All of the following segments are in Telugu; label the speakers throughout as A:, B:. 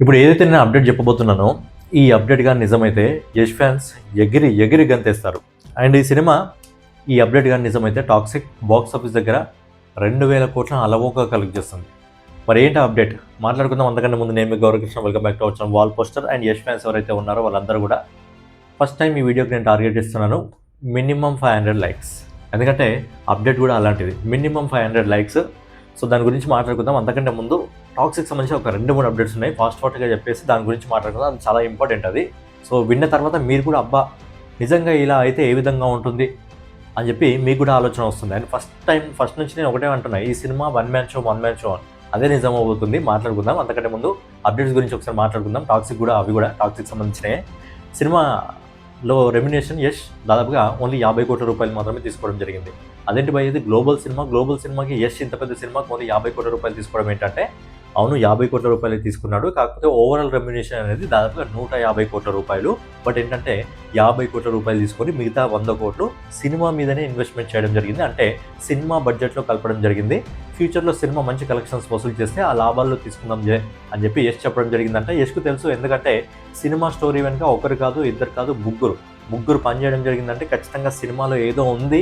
A: ఇప్పుడు ఏదైతే నేను అప్డేట్ చెప్పబోతున్నానో, ఈ అప్డేట్ గాని నిజమైతే యష్ ఫ్యాన్స్ ఎగిరి ఎగిరి గంతేస్తారు. అండ్ ఈ అప్డేట్ గాని నిజమైతే టాక్సిక్ బాక్స్ ఆఫీస్ దగ్గర 2,000 కోట్ల అలవోకగా కలెక్ట్ చేస్తుంది. మరి ఏంటి అప్డేట్ మాట్లాడుకుందాం. అంతకంటే ముందు నేను మీ Gauravkrishna, welcome back to our channel wall poster. And Yash fans ఎవరైతే ఉన్నారో వాళ్ళందరూ కూడా ఫస్ట్ టైం ఈ వీడియోకి నేను టార్గెట్ ఇస్తున్నాను మినిమం 500 లైక్స్. ఎందుకంటే అప్డేట్ కూడా అలాంటిది, మినిమం 500 లైక్స్. సో దాని గురించి మాట్లాడుకుందాం. అంతకంటే ముందు టాక్సిక్ సంబంధించి ఒక 2-3 అప్డేట్స్ ఉన్నాయి. ఫాస్ట్గా చెప్పేసి దాని గురించి మాట్లాడుకుందాం. అది చాలా ఇంపార్టెంట్ అది. సో విన్న తర్వాత మీరు కూడా అబ్బా నిజంగా ఇలా అయితే ఏ విధంగా ఉంటుంది అని చెప్పి మీకు కూడా ఆలోచన వస్తుంది. అండ్ ఫస్ట్ నుంచి నేను ఒకటే అంటున్నా, ఈ సినిమా వన్ మ్యాన్ షో అని అదే నిజం అవుతుంది. మాట్లాడుకుందాం. అంతకంటే ముందు అప్డేట్స్ గురించి ఒకసారి మాట్లాడుకుందాం. అవి కూడా టాక్సిక్ సంబంధించినవి. సినిమాలో రెమ్యునేషన్ యష్ దాదాపుగా ఓన్లీ 50 కోట్ల రూపాయలు మాత్రమే తీసుకోవడం జరిగింది. అదేంటి భయ్, ఇది గ్లోబల్ సినిమాకి యష్ ఇంత పెద్ద సినిమాకి ఓన్లీ 50 కోట్ల రూపాయలు తీసుకోవడం ఏంటంటే, అవును 50 కోట్ల రూపాయలు తీసుకున్నాడు. కాకపోతే ఓవరాల్ రెమ్యునేషన్ అనేది దాదాపుగా 150 కోట్ల రూపాయలు. బట్ ఏంటంటే 50 కోట్ల రూపాయలు తీసుకొని మిగతా 100 కోట్లు సినిమా మీదనే ఇన్వెస్ట్మెంట్ చేయడం జరిగింది. అంటే సినిమా బడ్జెట్లో కలపడం జరిగింది. ఫ్యూచర్లో సినిమా మంచి కలెక్షన్స్ వసూలు చేస్తే ఆ లాభాల్లో తీసుకుందాం అని చెప్పి యష్ చెప్పడం జరిగిందంటే, యష్కు తెలుసు. ఎందుకంటే సినిమా స్టోరీ వెనుక ఒకరు కాదు, ఇద్దరు కాదు, ముగ్గురు పనిచేయడం జరిగిందంటే ఖచ్చితంగా సినిమాలో ఏదో ఉంది,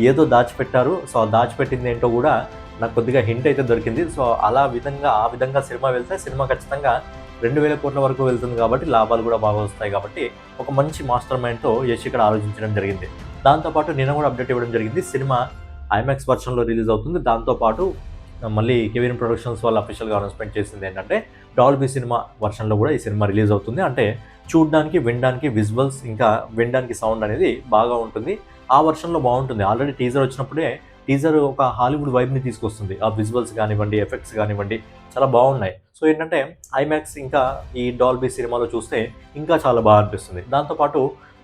A: ఏదో దాచిపెట్టారు. సో ఆ దాచిపెట్టింది ఏంటో కూడా నాకు కొద్దిగా హింట్ అయితే దొరికింది. సో ఆ విధంగా సినిమా వెళ్తే సినిమా ఖచ్చితంగా 2,000 కోట్ల వరకు వెళ్తుంది కాబట్టి లాభాలు కూడా బాగా వస్తాయి. కాబట్టి ఒక మంచి మాస్టర్ మైండ్తో యష్ ఇక్కడ ఆలోచించడం జరిగింది. దాంతోపాటు నేను కూడా అప్డేట్ ఇవ్వడం జరిగింది. సినిమా ఐమాక్స్ వర్షన్లో రిలీజ్ అవుతుంది. దాంతోపాటు మళ్ళీ కేవీఎన్ ప్రొడక్షన్స్ వాళ్ళు అఫీషియల్గా అనౌన్స్మెంట్ చేసింది ఏంటంటే డాల్బీ సినిమా వర్షన్లో కూడా ఈ సినిమా రిలీజ్ అవుతుంది. అంటే చూడడానికి, వినడానికి విజువల్స్, ఇంకా వినడానికి సౌండ్ అనేది బాగా ఉంటుంది. ఆ వర్షన్లో బాగుంటుంది. ఆల్రెడీ టీజర్ వచ్చినప్పుడే టీజర్ ఒక హాలీవుడ్ వైబ్ని తీసుకొస్తుంది. ఆ విజువల్స్ కానివ్వండి, ఎఫెక్ట్స్ కానివ్వండి చాలా బాగున్నాయి. సో ఏంటంటే ఐమాక్స్ ఇంకా ఈ డాల్బీ సినిమాలో చూస్తే ఇంకా చాలా బాగా అనిపిస్తుంది. దాంతోపాటు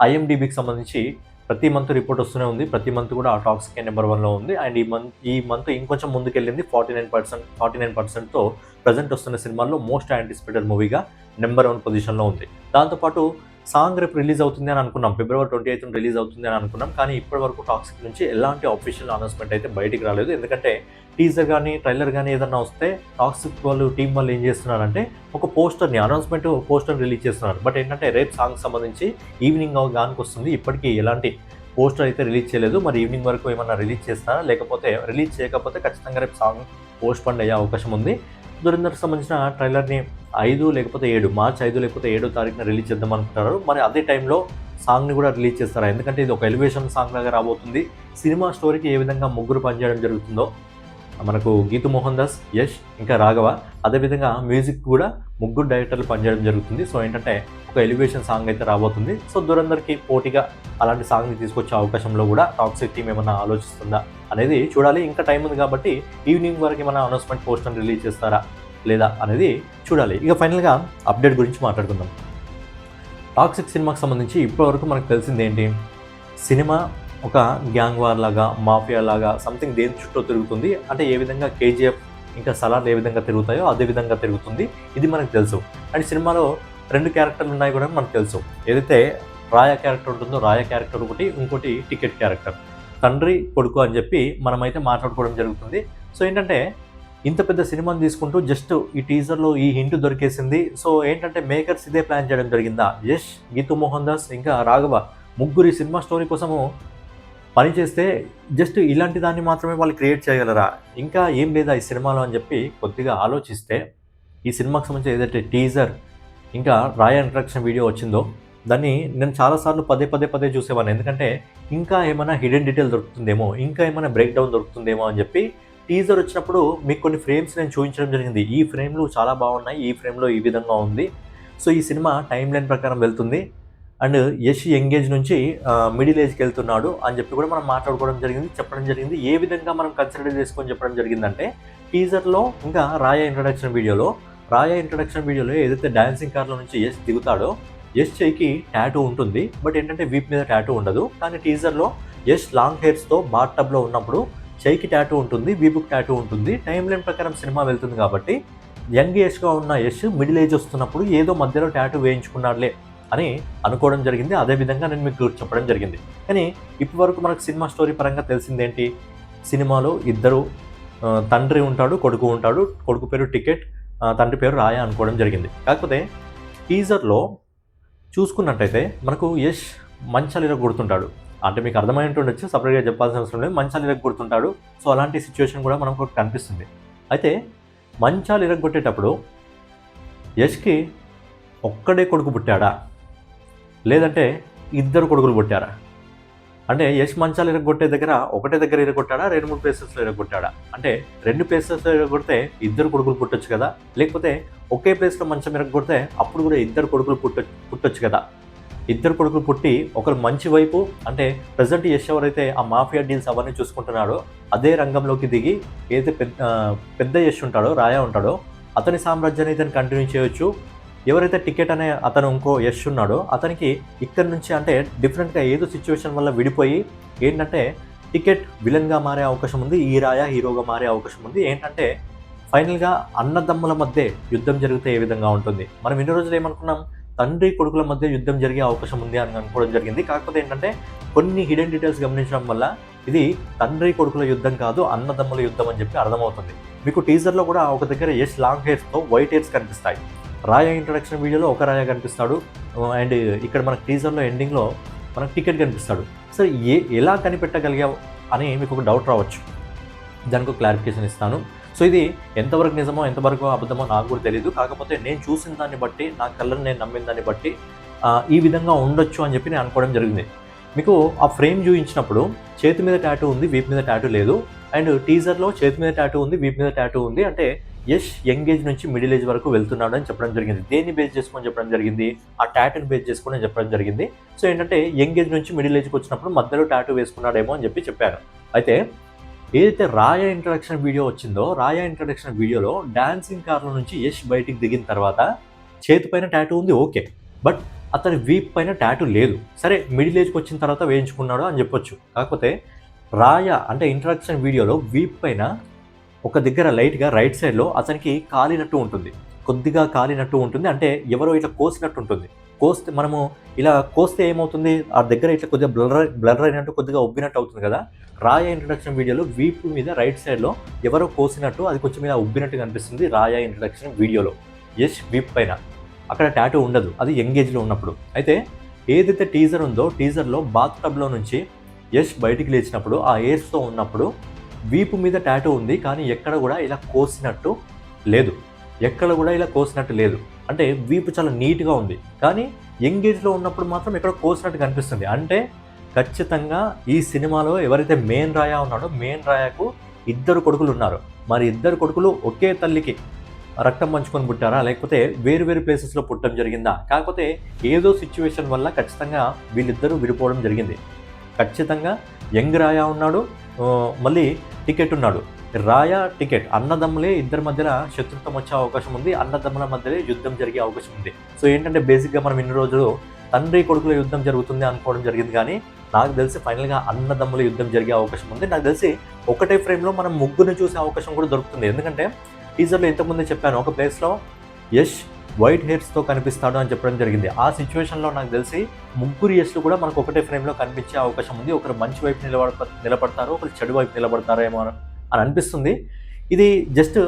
A: ఐఎండిబికి సంబంధించి ప్రతి మంత్ రిపోర్ట్ వస్తూనే ఉంది. ప్రతి మంత్ కూడా టాక్సిక్ నెంబర్ 1లో ఉంది. అండ్ ఈ మంత్ ఇంకొంచెం ముందుకెళ్ళింది. 49%తో ప్రజెంట్ వస్తున్న సినిమాల్లో మోస్ట్ యాంటిసిపేటెడ్ మూవీగా నెంబర్ 1 పొజిషన్లో ఉంది. దాంతోపాటు సాంగ్ రేపు రిలీజ్ అవుతుంది అని అనుకున్నాం, ఫిబ్రవరి 28 రిలీజ్ అవుతుంది అని అనుకున్నాం. కానీ ఇప్పటి వరకు టాక్సిక్ నుంచి ఎలాంటి అఫీషియల్ అనౌన్స్మెంట్ అయితే బయటికి రాలేదు. ఎందుకంటే టీజర్ కానీ, ట్రైలర్ కానీ ఏదన్నా వస్తే టాక్సిక్ టీం వాళ్ళు ఏం చేస్తున్నారంటే ఒక అనౌన్స్మెంట్ పోస్టర్ రిలీజ్ చేస్తున్నారు. బట్ ఏంటంటే రేపు సాంగ్ సంబంధించి ఈవినింగ్ గానికి వస్తుంది. ఇప్పటికీ ఎలాంటి పోస్టర్ అయితే రిలీజ్ చేయలేదు. మరి ఈవినింగ్ వరకు ఏమన్నా రిలీజ్ చేస్తారా, లేకపోతే రిలీజ్ చేయకపోతే ఖచ్చితంగా రేపు సాంగ్ పోస్ట్ పోన్ అయ్యే అవకాశం ఉంది. దురంధర్కి సంబంధించిన ట్రైలర్ని 5 లేకపోతే 7 మార్చి 5 లేకపోతే 7వ తారీఖున రిలీజ్ చేద్దాం అనుకుంటారు. మరి అదే టైంలో సాంగ్ని కూడా రిలీజ్ చేస్తారా? ఎందుకంటే ఇది ఒక ఎలివేషన్ సాంగ్ లాగా రాబోతుంది. సినిమా స్టోరీకి ఏ విధంగా ముగ్గురు పనిచేయడం జరుగుతుందో, మనకు గీతు మోహన్ దాస్, యష్, ఇంకా రాఘవ, అదేవిధంగా మ్యూజిక్ కూడా ముగ్గురు డైరెక్టర్లు పనిచేయడం జరుగుతుంది. సో ఏంటంటే ఒక ఎలివేషన్ సాంగ్ అయితే రాబోతుంది. సో దురంధర్కి పోటీగా అలాంటి సాంగ్ని తీసుకొచ్చే అవకాశంలో కూడా టాక్సిక్ టీం ఏమన్నా ఆలోచిస్తుందా అనేది చూడాలి. ఇంకా టైం ఉంది కాబట్టి ఈవినింగ్ వరకు ఏమైనా అనౌన్స్మెంట్ పోస్టర్ రిలీజ్ చేస్తారా లేదా అనేది చూడాలి. ఇక ఫైనల్గా అప్డేట్ గురించి మాట్లాడుకుందాం. టాక్సిక్ సినిమాకి సంబంధించి ఇప్పటివరకు మనకు తెలిసింది ఏంటి, సినిమా ఒక గ్యాంగ్ వార్ లాగా, మాఫియా లాగా సంథింగ్ దేని చుట్టూ తిరుగుతుంది. అంటే ఏ విధంగా కేజీఎఫ్ ఇంకా సలార్లు ఏ విధంగా తిరుగుతాయో అదే విధంగా తిరుగుతుంది. ఇది మనకు తెలుసు. అండ్ సినిమాలో 2 క్యారెక్టర్లు ఉన్నాయి కూడా మనకు తెలుసు. ఏదైతే రాయ క్యారెక్టర్ ఉంటుందో, రాయ క్యారెక్టర్ ఒకటి, ఇంకోటి టికెట్ క్యారెక్టర్, తండ్రి కొడుకు అని చెప్పి మనమైతే మాట్లాడుకోవడం జరుగుతుంది. సో ఏంటంటే ఇంత పెద్ద సినిమాని తీసుకుంటూ జస్ట్ ఈ టీజర్లో ఈ హింట్ దొరికేసింది. సో ఏంటంటే మేకర్స్ ఇదే ప్లాన్ చేయడం జరిగిందా, యష్, గీతు మోహన్ దాస్, ఇంకా రాఘవ ముగ్గురు ఈ సినిమా స్టోరీ కోసము పని చేస్తే జస్ట్ ఇలాంటి దాన్ని మాత్రమే వాళ్ళు క్రియేట్ చేయగలరా, ఇంకా ఏం లేదా ఈ సినిమాలో అని చెప్పి కొద్దిగా ఆలోచిస్తే ఈ సినిమాకి సంబంధించి ఏదైతే టీజర్ ఇంకా రాయ ఇంట్రడక్షన్ వీడియో వచ్చిందో దాన్ని నేను చాలాసార్లు పదే చూసేవాడిని. ఎందుకంటే ఇంకా ఏమైనా హిడెన్ డీటెయిల్ దొరుకుతుందేమో, ఇంకా ఏమైనా బ్రేక్ డౌన్ దొరుకుతుందేమో అని చెప్పి టీజర్ వచ్చినప్పుడు మీకు కొన్ని ఫ్రేమ్స్ నేను చూపించడం జరిగింది. ఈ ఫ్రేమ్లు చాలా బాగున్నాయి, ఈ ఫ్రేమ్లో ఈ విధంగా ఉంది. సో ఈ సినిమా టైం లైన్ ప్రకారం వెళ్తుంది. అండ్ యష్ యంగేజ్ నుంచి మిడిల్ ఏజ్కి వెళ్తున్నాడు అని చెప్పి కూడా మనం మాట్లాడుకోవడం జరిగింది, చెప్పడం జరిగింది. ఏ విధంగా మనం కన్సిడర్ చేసుకొని చెప్పడం జరిగిందంటే టీజర్లో ఇంకా రాయ ఇంట్రడక్షన్ వీడియోలో ఏదైతే డాన్సింగ్ కార్లో నుంచి యష్ దిగుతాడో యష్ చేయికి టాటూ ఉంటుంది. బట్ ఏంటంటే వీప్ మీద టాటూ ఉండదు. కానీ టీజర్లో యష్ లాంగ్ హెయిర్స్తో బాత్ టబ్లో ఉన్నప్పుడు చేయికి టాటూ ఉంటుంది, వీపుకి టాటూ ఉంటుంది. టైం లైన్ ప్రకారం సినిమా వెళ్తుంది కాబట్టి యంగ్ ఏజ్గా ఉన్న యష్ మిడిల్ ఏజ్ వస్తున్నప్పుడు ఏదో మధ్యలో టాటూ వేయించుకున్నాడులే అని అనుకోవడం జరిగింది. అదేవిధంగా నేను మీకు చెప్పడం జరిగింది. కానీ ఇప్పటి వరకు మనకు సినిమా స్టోరీ పరంగా తెలిసిందేంటి, సినిమాలో ఇద్దరు తండ్రి ఉంటాడు, కొడుకు ఉంటాడు. కొడుకు పేరు టికెట్, తండ్రి పేరు రాయ అనుకోవడం జరిగింది. కాకపోతే టీజర్లో చూసుకున్నట్టయితే మనకు యష్ మంచాలు ఇరగొడుతుంటాడు. అంటే మీకు అర్థమై ఉంటుండొచ్చు, సపరేట్గా చెప్పాల్సిన అవసరం లేదు. మంచాలు ఇరగొడుతుంటాడు. సో అలాంటి సిచ్యువేషన్ కూడా మనకు కనిపిస్తుంది. అయితే మంచాలు ఇరగొట్టేటప్పుడు యష్కి ఒక్కడే కొడుకు పుట్టాడా, లేదంటే ఇద్దరు కొడుకులు పుట్టారా? అంటే యష్ మంచాలు ఇరగొట్టే దగ్గర ఒకటే దగ్గర ఇరగొట్టాడా, 2-3 ప్లేసెస్లో ఇరగొట్టాడా? అంటే 2 ప్లేసెస్లో ఇరగొడితే ఇద్దరు కొడుకులు పుట్టొచ్చు కదా, లేకపోతే ఒకే ప్లేస్లో మంచం ఇరగొడితే అప్పుడు కూడా ఇద్దరు కొడుకులు పుట్టొచ్చు కదా. ఇద్దరు కొడుకులు పుట్టి ఒకరు మంచి వైపు, అంటే ప్రజెంట్ యష్ ఎవరైతే ఆ మాఫియా డీల్స్ అవన్నీ చూసుకుంటున్నాడో అదే రంగంలోకి దిగి ఏదైతే పెద్ద యష్ ఉంటాడో, రాయా ఉంటాడో, అతని సామ్రాజ్యాన్ని ఇతను కంటిన్యూ చేయొచ్చు. ఎవరైతే టికెట్ అనే అతను ఇంకో యష్ ఉన్నాడో అతనికి ఇక్కడి నుంచి అంటే డిఫరెంట్గా ఏదో సిచ్యువేషన్ వల్ల విడిపోయి ఏంటంటే టికెట్ విలన్గా మారే అవకాశం ఉంది, ఈ రాయా హీరోగా మారే అవకాశం ఉంది. ఏంటంటే ఫైనల్గా అన్నదమ్ముల మధ్య యుద్ధం జరిగితే ఏ విధంగా ఉంటుంది. మనం ఇన్ని రోజులు ఏమనుకున్నాం, తండ్రి కొడుకుల మధ్య యుద్ధం జరిగే అవకాశం ఉంది అని అనుకోవడం జరిగింది. కాకపోతే ఏంటంటే కొన్ని హిడెన్ డీటెయిల్స్ గమనించడం వల్ల ఇది తండ్రి కొడుకుల యుద్ధం కాదు, అన్నదమ్ముల యుద్ధం అని చెప్పి అర్థమవుతుంది. మీకు టీజర్లో కూడా ఒక దగ్గర యష్ లాంగ్ హెయిర్స్తో వైట్ హెయిర్స్ కనిపిస్తాయి. రాయా ఇంట్రడక్షన్ వీడియోలో ఒక రాయా కనిపిస్తాడు, అండ్ ఇక్కడ మనకు టీజర్లో ఎండింగ్లో మనకు టికెట్ కనిపిస్తాడు. సో ఎలా కనిపెట్టగలిగావు అని మీకు ఒక డౌట్ రావచ్చు. దానికి ఒక క్లారిఫికేషన్ ఇస్తాను. సో ఇది ఎంతవరకు నిజమో ఎంతవరకు అబద్ధమో నాకు కూడా తెలియదు. కాకపోతే నేను చూసిన దాన్ని బట్టి, నా కళ్ళని నేను నమ్మిన దాన్ని బట్టి ఈ విధంగా ఉండొచ్చు అని చెప్పి నేను అనుకోవడం జరిగింది. మీకు ఆ ఫ్రేమ్ చూపించినప్పుడు చేతి మీద టాటూ ఉంది, వీపు మీద టాటూ లేదు. అండ్ టీజర్లో చేతి మీద టాటూ ఉంది, వీపు మీద టాటూ ఉంది. అంటే యష్ యంగ్ ఏజ్ నుంచి మిడిల్ ఏజ్ వరకు వెళ్తున్నాడు అని చెప్పడం జరిగింది. దేన్ని బేస్ చేసుకొని చెప్పడం జరిగింది, ఆ టాటూని బేస్ చేసుకొని చెప్పడం జరిగింది. సో ఏంటంటే యంగ్ ఏజ్ నుంచి మిడిల్ ఏజ్కి వచ్చినప్పుడు మధ్యలో టాటూ వేసుకున్నాడేమో అని చెప్పి చెప్పాను. అయితే ఏదైతే రాయా ఇంట్రడక్షన్ వీడియో వచ్చిందో, రాయా ఇంట్రడక్షన్ వీడియోలో డాన్సింగ్ కార్ల నుంచి యష్ బయటికి దిగిన తర్వాత చేతి పైన టాటూ ఉంది, ఓకే. బట్ అతని వీప్ పైన టాటూ లేదు. సరే మిడిల్ ఏజ్కి వచ్చిన తర్వాత వేయించుకున్నాడు అని చెప్పొచ్చు. కాకపోతే రాయా అంటే ఇంట్రడక్షన్ వీడియోలో వీప్ పైన ఒక దగ్గర లైట్గా రైట్ సైడ్లో అతనికి కాలినట్టు ఉంటుంది, కొద్దిగా కాలినట్టు ఉంటుంది. అంటే ఎవరో ఇట్లా కోసినట్టు ఉంటుంది. కోస్తే మనము ఇలా కోస్తే ఏమవుతుంది, ఆ దగ్గర ఇట్లా కొద్దిగా బ్లర్ అయినట్టు కొద్దిగా ఉబ్బినట్టు అవుతుంది కదా. రాయా ఇంట్రడక్షన్ వీడియోలో వీపు మీద రైట్ సైడ్లో ఎవరో కోసినట్టు అది కొంచెం మీద ఉబ్బినట్టు కనిపిస్తుంది రాయా ఇంట్రడక్షన్ వీడియోలో. యష్ వీప్ పైన అక్కడ టాటూ ఉండదు, అది ఎంగేజ్లో ఉన్నప్పుడు. అయితే ఏదైతే టీజర్ ఉందో టీజర్లో బాత్ టబ్లో నుంచి యష్ బయటికి లేచినప్పుడు ఆ ఏజ్తో ఉన్నప్పుడు వీపు మీద టాటూ ఉంది, కానీ ఎక్కడ కూడా ఇలా కోసినట్టు లేదు, ఎక్కడ కూడా ఇలా కోసినట్టు లేదు. అంటే వీపు చాలా నీట్గా ఉంది, కానీ ఎంగేజ్లో ఉన్నప్పుడు మాత్రం ఎక్కడ కోసినట్టు కనిపిస్తుంది. అంటే ఖచ్చితంగా ఈ సినిమాలో ఎవరైతే మెయిన్ రాయా ఉన్నాడో మెయిన్ రాయాకు ఇద్దరు కొడుకులు ఉన్నారు. మరి ఇద్దరు కొడుకులు ఒకే తల్లికి రక్తం పంచుకొని పుట్టారా, లేకపోతే వేరు వేరు ప్లేసెస్లో పుట్టడం జరిగిందా? కాకపోతే ఏదో సిచ్యువేషన్ వల్ల ఖచ్చితంగా వీళ్ళిద్దరూ విడిపోవడం జరిగింది. ఖచ్చితంగా యంగ్ రాయా ఉన్నాడు, మళ్ళీ టికెట్ ఉన్నాడు. రాయా టికెట్ అన్నదమ్ములే ఇద్దరి మధ్యలో శత్రుత్వం వచ్చే అవకాశం ఉంది, అన్నదమ్ముల మధ్యలో యుద్ధం జరిగే అవకాశం ఉంది. సో ఏంటంటే బేసిక్గా మనం ఇన్ని రోజులు తండ్రి కొడుకుల యుద్ధం జరుగుతుంది అనుకోవడం జరిగింది, కానీ నాకు తెలిసి ఫైనల్గా అన్నదమ్ముల యుద్ధం జరిగే అవకాశం ఉంది. నాకు తెలిసి ఒకటే ఫ్రేమ్లో మనం ముగ్గురిని చూసే అవకాశం కూడా దొరుకుతుంది. ఎందుకంటే టీజర్లో ఇంతకుముందే చెప్పాను, ఒక ప్లేస్లో యష్ వైట్ హెయిర్స్తో కనిపిస్తాడు అని చెప్పడం జరిగింది. ఆ సిచ్యువేషన్లో నాకు తెలిసి ముగ్గురు యష్లు కూడా మనకు ఒకటే ఫ్రేమ్లో కనిపించే అవకాశం ఉంది. ఒకరు మంచి వైపు నిలబడతారు, ఒకరు చెడు వైపు నిలబడతారేమో అని అనిపిస్తుంది. ఇది జస్ట్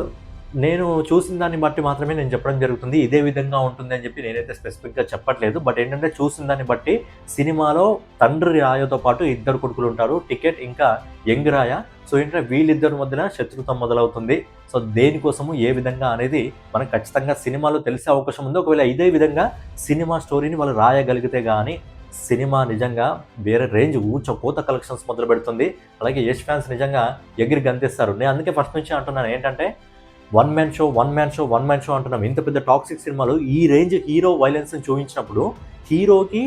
A: నేను చూసిన దాన్ని బట్టి మాత్రమే నేను చెప్పడం జరుగుతుంది. ఇదే విధంగా ఉంటుంది అని చెప్పి నేనైతే స్పెసిఫిక్గా చెప్పట్లేదు. బట్ ఏంటంటే చూసిన దాన్ని బట్టి సినిమాలో తండ్రి రాయతో పాటు ఇద్దరు కొడుకులు ఉంటారు, టికెట్ ఇంకా యంగ్ రాయ. సో ఏంటంటే వీళ్ళిద్దరి మధ్యన శత్రుత్వం మొదలవుతుంది. సో దేనికోసము ఏ విధంగా అనేది మనకు ఖచ్చితంగా సినిమాలో తెలిసే అవకాశం ఉంది. ఒకవేళ ఇదే విధంగా సినిమా స్టోరీని వాళ్ళు రాయగలిగితే కానీ సినిమా నిజంగా వేరే రేంజ్ కోత కలెక్షన్స్ మొదలు పెడుతుంది. అలాగే యష్ ఫ్యాన్స్ నిజంగా ఎగిరి గంతేస్తారు. నేను అందుకే ఫస్ట్ నుంచి అంటున్నాను ఏంటంటే వన్ మ్యాన్ షో అంటున్నాం. ఇంత పెద్ద టాక్సిక్ సినిమాలో ఈ రేంజ్ హీరో వైలెన్స్ని చూపించినప్పుడు హీరోకి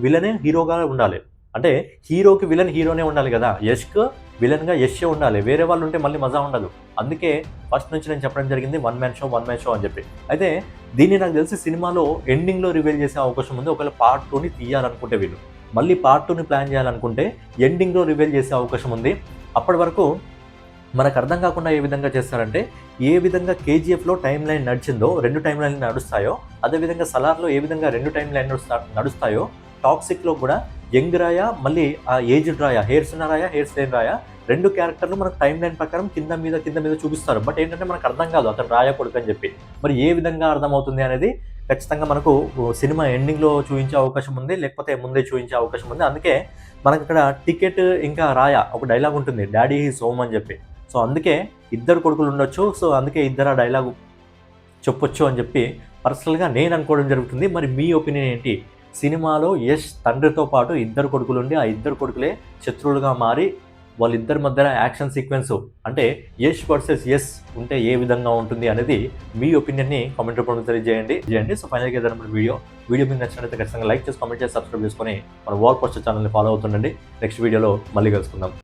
A: విలనే హీరోగా ఉండాలి. అంటే హీరోకి విలన్ హీరోనే ఉండాలి కదా, యష్కు విలన్గా యష్ే ఉండాలి. వేరే వాళ్ళు ఉంటే మళ్ళీ మజా ఉండదు. అందుకే ఫస్ట్ నుంచి నేను చెప్పడం జరిగింది వన్ మ్యాన్ షో అని చెప్పి. అయితే దీన్ని నాకు తెలిసి సినిమాలో ఎండింగ్లో రివీల్ చేసే అవకాశం ఉంది. ఒకవేళ పార్ట్ 2ని తీయాలనుకుంటే వీళ్ళు మళ్ళీ పార్ట్ 2ని ప్లాన్ చేయాలనుకుంటే ఎండింగ్లో రివీల్ చేసే అవకాశం ఉంది. అప్పటి వరకు మనకు అర్థం కాకుండా ఏ విధంగా చేస్తారంటే, ఏ విధంగా కేజీఎఫ్లో టైం లైన్ నడిచిందో 2 టైం లైన్లు నడుస్తాయో, అదేవిధంగా సలార్లో ఏ విధంగా 2 టైం లైన్ నడుస్తాయో టాక్సిక్లో కూడా యంగ్ రాయా, మళ్ళీ ఆ ఏజ్డ్ రాయా, హెయిర్స్ ఉన్న రాయా, హెయిర్స్ లేని రాయా, 2 క్యారెక్టర్లు మనకు టైమ్ లైన్ ప్రకారం కింద మీద చూపిస్తారు. బట్ ఏంటంటే మనకు అర్థం కాదు అతను రాయా కొడుకు అని చెప్పి. మరి ఏ విధంగా అర్థమవుతుంది అనేది ఖచ్చితంగా మనకు సినిమా ఎండింగ్‌లో చూయించే అవకాశం ఉంది. లేకపోతే ముందే చూయించే అవకాశం ఉంది. అందుకే మనకక్కడ టికెట్ ఇంకా రాయా ఒక డైలాగ్ ఉంటుంది. డాడీ ఈజ్ హోమ్ అని చెప్పి. సో అందుకే ఇద్దరు కొడుకులు ఉండొచ్చు. సో అందుకే ఇద్దరు ఆ డైలాగు చెప్పొచ్చు అని చెప్పి పర్సనల్‌గా నేను అనుకోవడం జరుగుతుంది. మరి మీ ఒపీనియన్ ఏంటి? సినిమాలో యష్ తండ్రితో పాటు ఇద్దరు కొడుకులుండి, ఆ ఇద్దరు కొడుకులే శత్రువులుగా మారి వాళ్ళిద్దరి మధ్యన యాక్షన్ సీక్వెన్స్ అంటే యష్ వర్సెస్ యష్ ఉంటే ఏ విధంగా ఉంటుంది అనేది మీ ఒపీనియన్ని కామెంట్ రూపంలో తెలియజేయండి. సో ఫైనల్‌గా ఏదైనా వీడియో మీకు నచ్చినట్లయితే ఖచ్చితంగా లైక్ చేసి, కామెంట్ చేసి, సబ్స్క్రైబ్ చేసుకొని మన వాల్ పోస్టర్ ఛానల్ని ఫాలో అవుతుండండి. నెక్స్ట్ వీడియోలో మళ్ళీ కలుసుకుందాం.